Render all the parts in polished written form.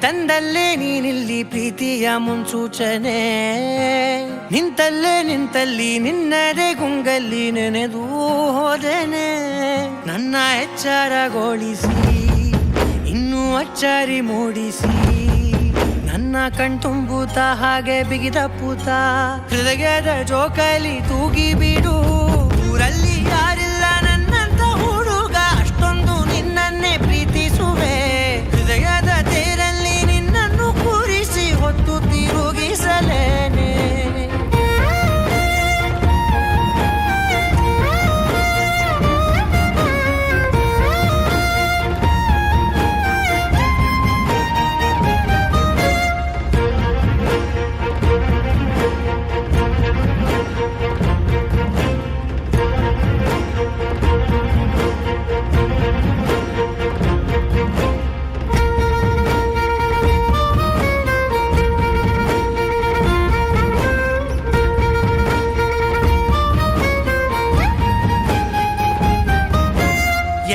ಕಂದಲ್ಲೇ ನೀನಿಲ್ಲಿ ಪ್ರೀತಿಯ ಮುನ್ಸೂಚನೆ, ನಿಂತಲ್ಲಿ ನಿನ್ನದೇ ಗುಂಗಲ್ಲಿ ನೆನೆದು ಹೋದೆನೆ. ನನ್ನ ಎಚ್ಚರಗೊಳಿಸಿ ಇನ್ನೂ ಅಚ್ಚರಿ ಮೂಡಿಸಿ, ನನ್ನ ಕಣ್ತುಂಬುತ್ತ ಹಾಗೆ ಬಿಗಿದಪ್ಪುತ್ತ ಹೃದಯದ ಜೋಕಾಲಿ ತೂಗಿ ಬಿಡು. ಊರಲ್ಲಿ ಯಾರಿಲ್ಲ ನನ್ನಂತ ಹುಡುಗ, ಅಷ್ಟೊಂದು ನಿನ್ನನ್ನೇ ಪ್ರೀತಿಸುವೆ. ಹೃದಯದ ತೇರಲ್ಲಿ ನಿನ್ನನ್ನು ಕೂರಿಸಿ ಹೊತ್ತು ತಿರುಗಿಸಲೇನೆ.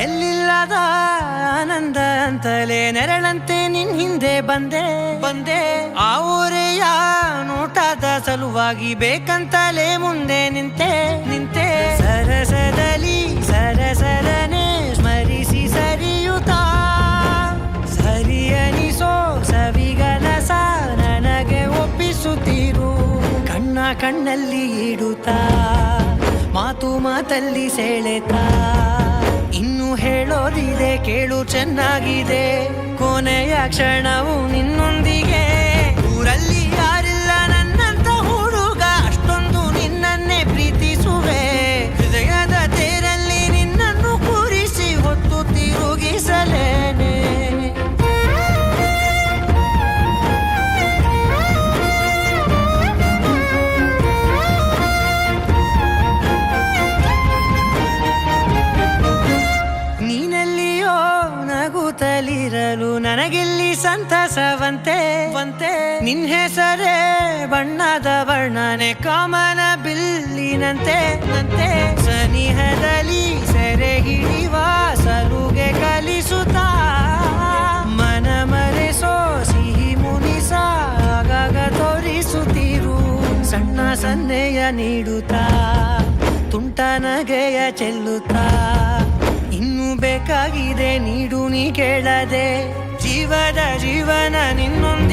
ಎಲ್ಲಿಲ್ಲದ ಆನಂದ ಅಂತಲೇ ನೆರಳಂತೆ ನಿನ್ ಹಿಂದೆ ಬಂದೆ. ಆ ಊರೆಯ ನೋಟದ ಸಲುವಾಗಿ ಬೇಕಂತಲೇ ಮುಂದೆ ನಿಂತೆ. ಸರಸದನೆ ಸ್ಮರಿಸಿ ಸರಿಯುತ್ತಾ, ಸರಿಯನಿಸೋ ಸವಿಗನಸ ನನಗೆ ಒಪ್ಪಿಸುತ್ತೀರು. ಕಣ್ಣಲ್ಲಿ ಇಡುತ್ತಾ, ಮಾತಲ್ಲಿ ಸೆಳೆತಾ, ಇನ್ನು ಹೇಳೋದಿದೆ ಕೇಳು ಚೆನ್ನಾಗಿದೆ. ಕೊನೆಯ ಕ್ಷಣವು ನಿನ್ನೊಂದಿಗೆ. ಊರಲ್ಲಿ ಯಾರಿಲ್ಲ ನನ್ನಂತ ಹುಡುಗ, ಅಷ್ಟೊಂದು ನಿನ್ನನ್ನೇ ಪ್ರೀತಿಸುವೆ. ಹೃದಯದ ತೇರಲ್ಲಿ ನಿನ್ನನ್ನು ಕೂರಿಸಿ ಹೊತ್ತು ತಿರುಗಿಸಲೇನೆ. ನೀನೆಲ್ಲಿಯೋ ನಗುತ್ತಲಿರಲು ನನಗೆಲ್ಲಿ ಸಂತಸವಂತೆ. ನಿನ್ ಹೆಸರೇ ಬಣ್ಣದ ವರ್ಣನೆ ಕಾಮನ ಬಿಲ್ಲಿನಂತೆ. ಸನಿಹದಲ್ಲಿ ಸೆರೆ ಹಿಡಿಯುವ ಸಲುಗೆ ಕಲಿಸುತ್ತಾ, ಮನ ಮರೆಸೋ ಸಿಹಿ ಮುನಿಸ ಆಗಾಗ ತೋರಿಸುತ್ತೀರು. ಸಣ್ಣ ಸನ್ನೆಯ ನೀಡುತ್ತಾ, ತುಂಟ ನಗೆಯ ಚೆಲ್ಲುತ್ತಾ, ಇನ್ನು ಬೇಕಾಗಿದೆ ನೀಡು ನೀ ಕೇಳದೆ. ಜೀವನ ನಿನ್ನೊಂದಿಗೆ